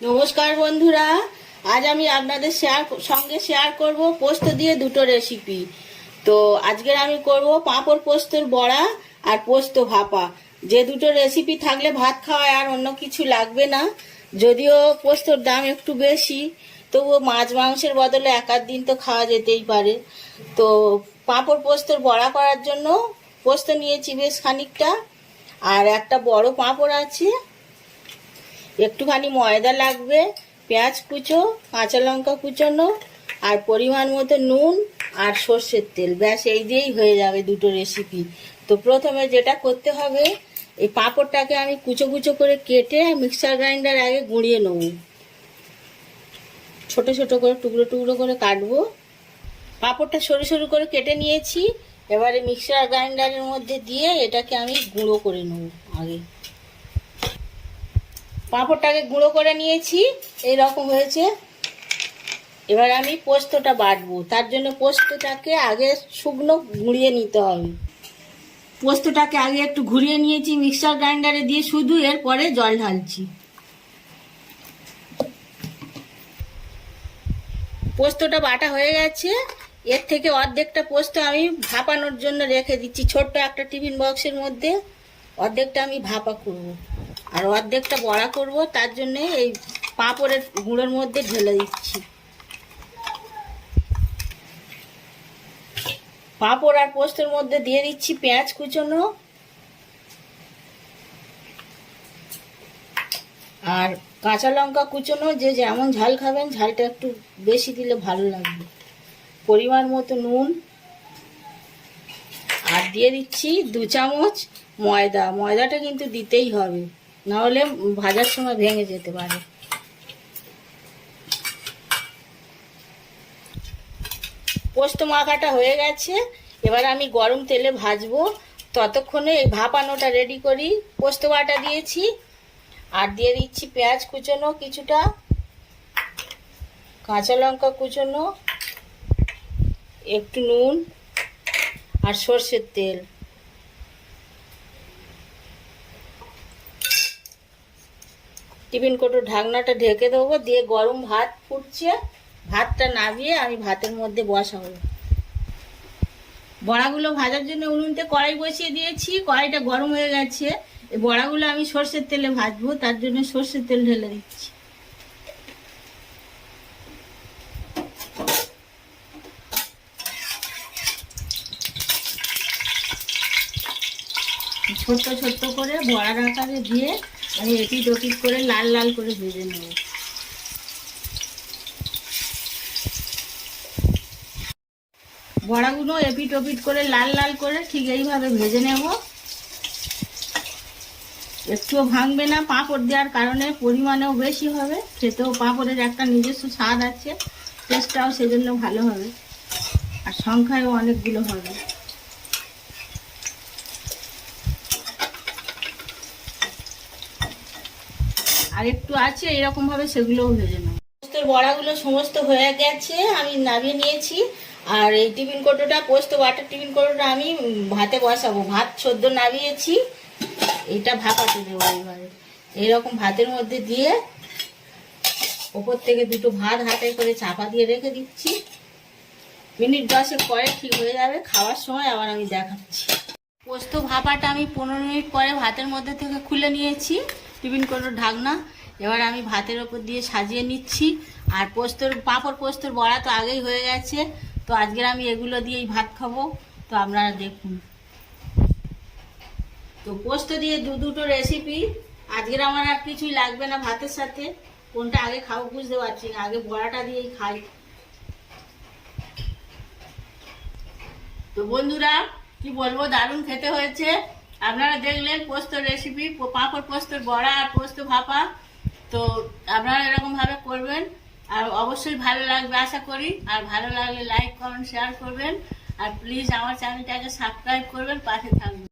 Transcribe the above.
নমস্কার বন্ধুরা, আজ আমি আপনাদের সঙ্গে শেয়ার করব পোস্ত দিয়ে দুটো রেসিপি। তো আজকের আমি করব পাঁপড় পোস্তর বড়া আর পোস্ত ভাপা। যে দুটো রেসিপি থাকলে ভাত খাওয়ায় আর অন্য কিছু লাগবে না। যদিও পোস্তর দাম একটু বেশি, তবুও মাছ মাংসের বদলে এক আধ দিন তো খাওয়া যেতেই পারে। তো পাঁপড় পোস্তর বড়া করার জন্য পোস্ত নিয়েছি বেশ খানিকটা, আর একটা বড় পাঁপড় আছে, একটুখানি ময়দা লাগবে, পেঁয়াজ কুচো, কাঁচা লঙ্কা কুচোনো, আর পরিমাণ মতো নুন আর সর্ষের তেল। ব্যাস এই দিয়েই হয়ে যাবে দুটো রেসিপি। তো প্রথমে যেটা করতে হবে, এই পাঁপড়টাকে আমি কুচো কুচো করে কেটে মিক্সার গ্রাইন্ডার আগে গুঁড়িয়ে নেব। ছোট ছোট করে টুকরো টুকরো করে কাটবো। পাঁপড়টা সরু সরু করে কেটে নিয়েছি। এবারে মিক্সার গ্রাইন্ডারের মধ্যে দিয়ে এটাকে আমি গুঁড়ো করে নেব। আগে পাঁপড়টাকে গুঁড়ো করে নিয়েছি, এই রকম হয়েছে। এবার আমি পোস্তটা বাটবো। তার জন্য পোস্তটাকে আগে শুকনো গুঁড়িয়ে নিতে হবে। পোস্তটাকে আগে একটু ঘুরিয়ে নিয়েছি মিক্সার গ্রাইন্ডারে দিয়ে, শুধু এরপরে জল ঢালছি। পোস্তটা বাটা হয়ে গেছে। এর থেকে অর্ধেকটা পোস্ত আমি ভাপানোর জন্য রেখে দিচ্ছি ছোট্ট একটা টিফিন বক্সের মধ্যে। অর্ধেকটা আমি ভাপা করব আর অর্ধেকটা বড়া করব। তার জন্য এই পাঁপড়ের গুঁড়োর মধ্যে ঢেলে দিচ্ছি। পাঁপড় আর পোস্তের মধ্যে দিয়ে দিচ্ছি পেঁয়াজ কুচোনো আর কাঁচা লঙ্কা কুচোনো। যে যেমন ঝাল খাবেন, ঝালটা একটু বেশি দিলে ভালো লাগবে। পরিমাণ মতো নুন, আর দিয়ে দিচ্ছি 2 চামচ ময়দা। ময়দাটা কিন্তু দিতেই হবে, নাহলে ভাজার সময় ভেঙে যেতে পারে। পোস্ত মাখাটা হয়ে গেছে। এবার আমি গরম তেলে ভাজবো। ততক্ষণে এই ভাপানোটা রেডি করি। পোস্ত বাটা দিয়েছি, আর দিয়ে দিচ্ছি পেঁয়াজ কুচোনো কিছুটা, কাঁচা লঙ্কা কুচোনো, একটু নুন আর সর্ষের তেল। টিফিন কোটোর ঢাকনাটা ঢেকে দেবো। দিয়ে গরম ভাত ফুটছে, ভাতটা নামিয়ে আমি ভাতের মধ্যে বসাবো। বড়াগুলো ভাজার জন্য উনুনতে কড়াই বসিয়ে দিয়েছি। কড়াইটা গরম হয়ে গেছে। এই বড়াগুলো আমি সর্ষের তেলে ভাজবো, তার জন্য সর্ষের তেল ঢেলে দিচ্ছি। ছোট্ট ছোট্ট করে বড়ার আকারে দিয়ে আমি এপিট ওপিট করে লাল লাল করে ভেজে নেব। বড়াগুলো এপিট ওপিট করে লাল লাল করে ঠিক এইভাবে ভেজে নেব। একটুও ভাঙবে না, পাঁপড় দেওয়ার কারণে পরিমাণেও বেশি হবে। খেতেও পাঁপড়ের একটা নিজস্ব স্বাদ আছে, টেস্টটাও সেজন্য ভালো হবে, আর সংখ্যায়ও অনেকগুলো হবে। আর একটু আছে, এরকম ভাবে সেগুলোও ভেজে নেব। পোস্তর বড়াগুলো সমস্ত হয়ে গেছে, আমি নামিয়ে নিয়েছি। আর এই টিফিন কোটোটা, পোস্ত বাটার টিফিন কোটোটা আমি ভাতে বসাবো। ভাত সদ্য নামিয়েছি, এটা ভাপাতে দেবো। এবারে এইরকম ভাতের মধ্যে দিয়ে ওপর থেকে দুটো ভাত হাতে করে চাপা দিয়ে রেখে দিচ্ছি। মিনিট 10 পরে ঠিক হয়ে যাবে। খাওয়ার সময় আবার আমি দেখাচ্ছি। পোস্ত ভাপাটা আমি 15 মিনিট পরে ভাতের মধ্যে থেকে খুলে নিয়েছি টিফিন কোটোর ঢাকনা। এবার আমি ভাতের ওপর দিয়ে সাজিয়ে নিচ্ছি। আর পাঁপড় পোস্তর বড়া তো আগেই হয়ে গেছে। তো আজকের আমি এগুলো দিয়েই ভাত খাবো। তো আপনারা দেখুন। তো পোস্ত দিয়ে দুটো রেসিপি। আজকের আমার আর কিছুই লাগবে না ভাতের সাথে। কোনটা আগে খাবো বুঝতে পারছি না, আগে বড়াটা দিয়েই খাই। তো বন্ধুরা, কি বলবো, দারুণ খেতে হয়েছে। আপনারা দেখলেন পোস্ত রেসিপি, পাঁপড় পোস্তর বড়া আর পোস্ত ভাপা। তো আপনারা এরকম ভাবে করবেন, আর অবশ্যই ভালো লাগবে আশা করি। আর ভালো লাগলে লাইক কমেন্ট শেয়ার করবেন, আর প্লিজ আমার চ্যানেলটাকে সাবস্ক্রাইব করবেন, পাশে থাকবেন।